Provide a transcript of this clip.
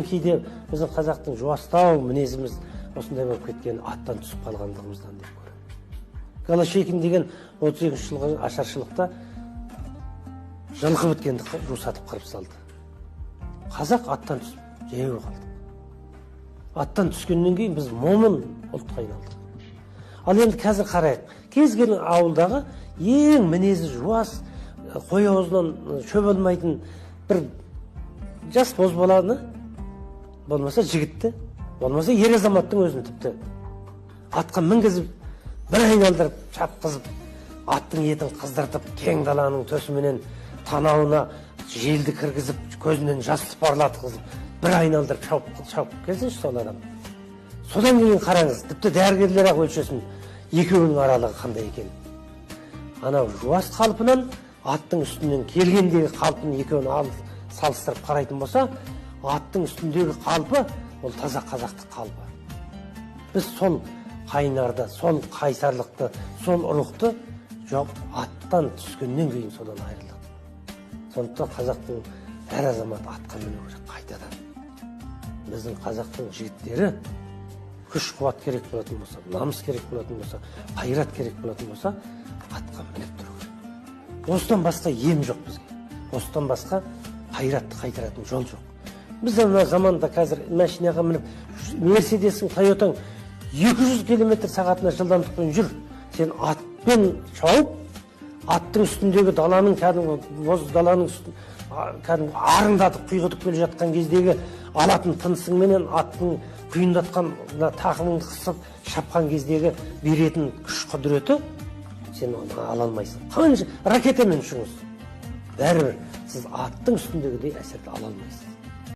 Кейде біздің қазақтың жуастау мінезіміз осындай болып кеткен, аттан түсіп қалғандығымыздан деп көремін. Голощекин деген 32 жылғы ашаршылықта жылқы біткендікті жусатып қырып салды. Қазақ аттан түсіп жаяу қалды. Аттан түскеннен кейін біз момын ұлтқа айналдық. Ал енді қазір қарайық, кез келген ауылдағы ең мінезі жуас, қой аузынан шөп алмайтын бір жас бозбаланы, болмаса жігітті, болмаса ер азаматтың өзін тіпті атқа мінгізіп, бір айналдырып, шапқызып, аттың етін қыздыртып, кең даланың төсіменен танауына желді кіргізіп, көзінен жасты парлатқызып, бір айналдырып шауып келсінші сол адам. Содан кейін қараңыз, тіпті дәрігерлер ақ өлшесін, екеуінің аралығы қандай екен. Анау жуас қалпынан аттың үстінен келгендегі қалпын екеуін алып салыстырып қарайтын болса, аттың үстіндегі қалпы ол таза қазақтық қалпы. Біз сол қайнарды, сол қайсарлықты, сол ұрықты жоқ, аттан түскеннен кейін содан айырылдық. Сондықтан қазақтың әр азамат атқа міну керек қайтадан. Біздің қазақтың жігіттері күш қуат керек болатын болса, намыс керек болатын болса, қайрат керек болатын болса, атқа мініп тұру керек. Осыдан басқа ем жоқ бізге. Осыдан басқа қайратты қайтаратын жол жоқ. Біз ана заманда қазір машинаға мініп, Мерседестің, Тойотаң 200 км сағатына жылдамдықпен жүр. Сен атпен шауып, аттың үстіндегі даланың, кәдімгі боз даланың үстін кәдімгі арындатып құйғытып келе жатқан кездегі алатын тынысыңменен аттың құйындатқан тақымыңды қысып шапқан кездегі беретін күш құдіреті сен оны ала алмайсың. Қанша ракетамен ұшыңыз, бәрібір сіз аттың үстіндегідей әсерді ала алмайсыз.